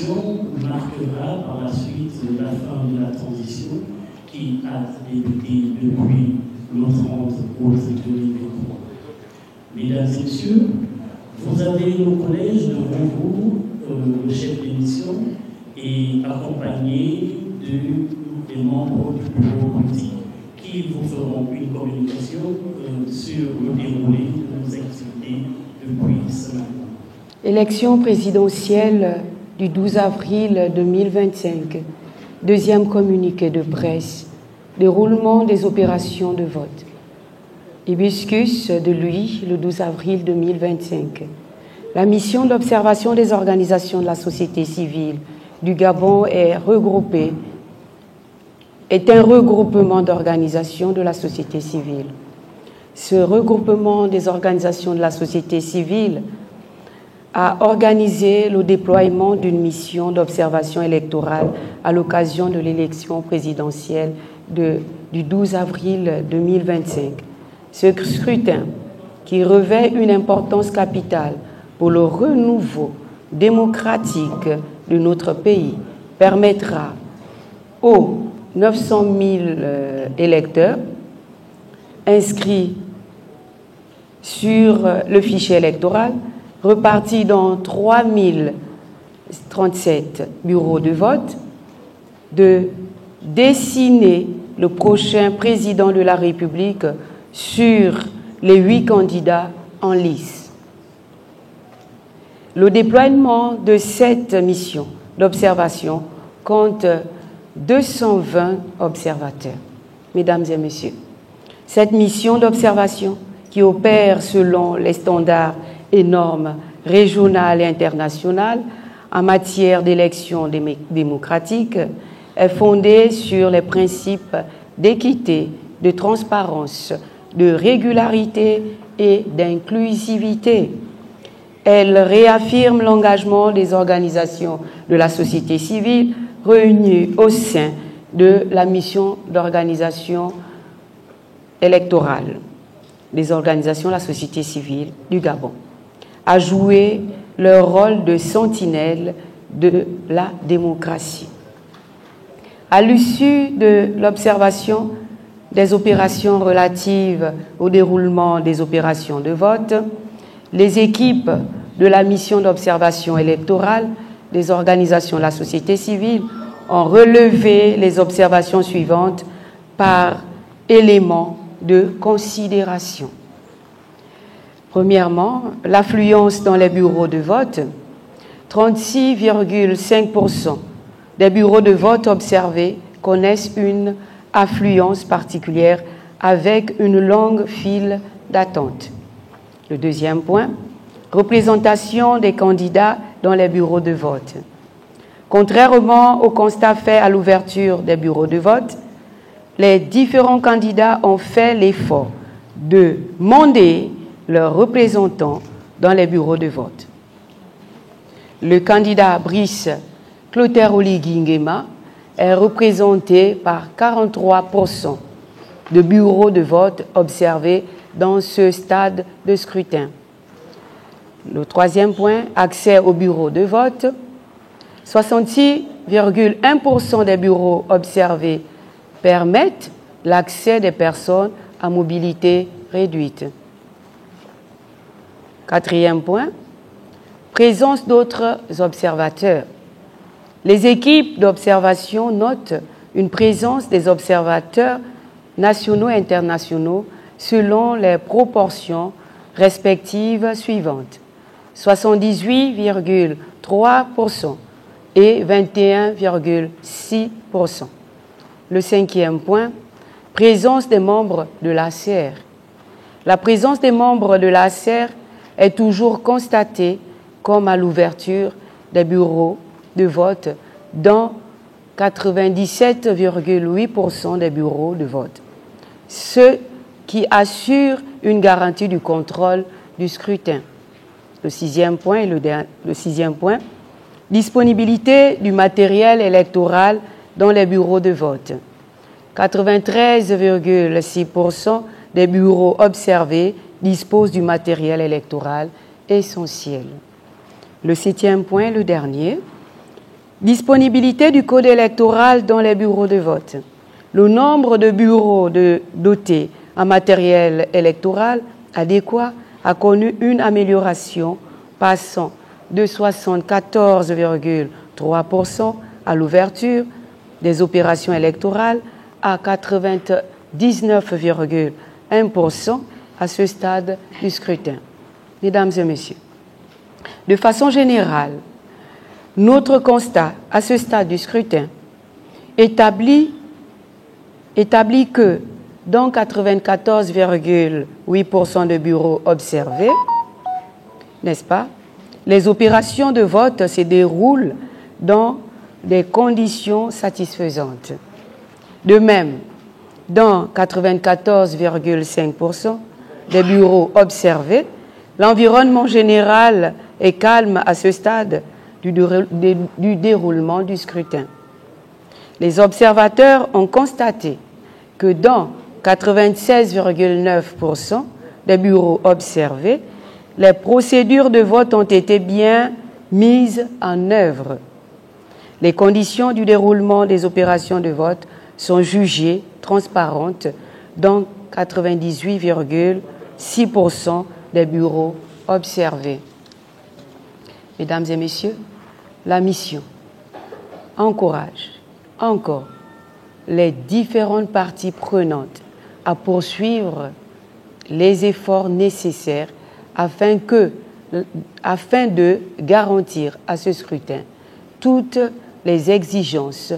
élection marquera par la suite la fin de la transition qui a débuté depuis le 30 août 2023. Mesdames et messieurs, vous avez au collège devant vous le chef d'émission et accompagné des membres du bureau politique qui vous feront une communication sur le déroulé de nos activités depuis ce matin. Élection présidentielle du 12 avril 2025. Deuxième communiqué de presse. Déroulement des opérations de vote. Hibiscus de lui, le 12 avril 2025. La mission d'observation des organisations de la société civile du Gabon est un regroupement d'organisations de la société civile. Ce regroupement des organisations de la société civile a organisé le déploiement d'une mission d'observation électorale à l'occasion de l'élection présidentielle du 12 avril 2025. Ce scrutin, qui revêt une importance capitale pour le renouveau démocratique de notre pays, permettra aux 900 000 électeurs inscrits sur le fichier électoral, repartis dans 3037 bureaux de vote, de dessiner le prochain président de la République sur les 8 candidats en lice. Le déploiement de cette mission d'observation compte 220 observateurs. Mesdames et messieurs, cette mission d'observation qui opère selon les standards et normes régionales et internationales en matière d'élections démocratiques est fondée sur les principes d'équité, de transparence, de régularité et d'inclusivité. Elle réaffirme l'engagement des organisations de la société civile réunies au sein de la mission d'organisation électorale des organisations de la société civile du Gabon, à jouer leur rôle de sentinelle de la démocratie. À l'issue de l'observation des opérations relatives au déroulement des opérations de vote, les équipes de la mission d'observation électorale des organisations de la société civile ont relevé les observations suivantes par éléments de considération. Premièrement, l'affluence dans les bureaux de vote. 36,5% des bureaux de vote observés connaissent une affluence particulière avec une longue file d'attente. Le deuxième point, représentation des candidats dans les bureaux de vote. Contrairement au constat fait à l'ouverture des bureaux de vote, les différents candidats ont fait l'effort de demander leurs représentants dans les bureaux de vote. Le candidat Brice Clotaire Oligui Nguema est représenté par 43% de bureaux de vote observés dans ce stade de scrutin. Le troisième point, accès aux bureaux de vote. 66,1% des bureaux observés permettent l'accès des personnes à mobilité réduite. Quatrième point, présence d'autres observateurs. Les équipes d'observation notent une présence des observateurs nationaux et internationaux selon les proportions respectives suivantes. 78,3% et 21,6%. Le cinquième point, présence des membres de l'ACR. La présence des membres de l'ACR est toujours constatée comme à l'ouverture des bureaux de vote dans 97,8% des bureaux de vote, ce qui assure une garantie du contrôle du scrutin. Le sixième point, disponibilité du matériel électoral dans les bureaux de vote. 93,6% des bureaux observés disposent du matériel électoral essentiel. Le septième point, le dernier, Disponibilité du code électoral dans les bureaux de vote. Le nombre de bureaux dotés en matériel électoral adéquat a connu une amélioration passant de 74,3% à l'ouverture des opérations électorales à 99,1% à ce stade du scrutin. Mesdames et messieurs, de façon générale, notre constat à ce stade du scrutin établit que dans 94,8% de bureaux observés, n'est-ce pas, les opérations de vote se déroulent dans des conditions satisfaisantes. De même, dans 94,5% des bureaux observés, l'environnement général est calme à ce stade du déroulement du scrutin. Les observateurs ont constaté que dans 96,9% des bureaux observés, les procédures de vote ont été bien mises en œuvre. Les conditions du déroulement des opérations de vote sont jugées transparentes dans 98,6% des bureaux observés. Mesdames et messieurs, la mission encourage encore les différentes parties prenantes à poursuivre les efforts nécessaires afin de garantir à ce scrutin toutes les exigences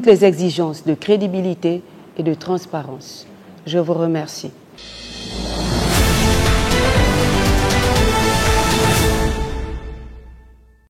de crédibilité et de transparence. Je vous remercie.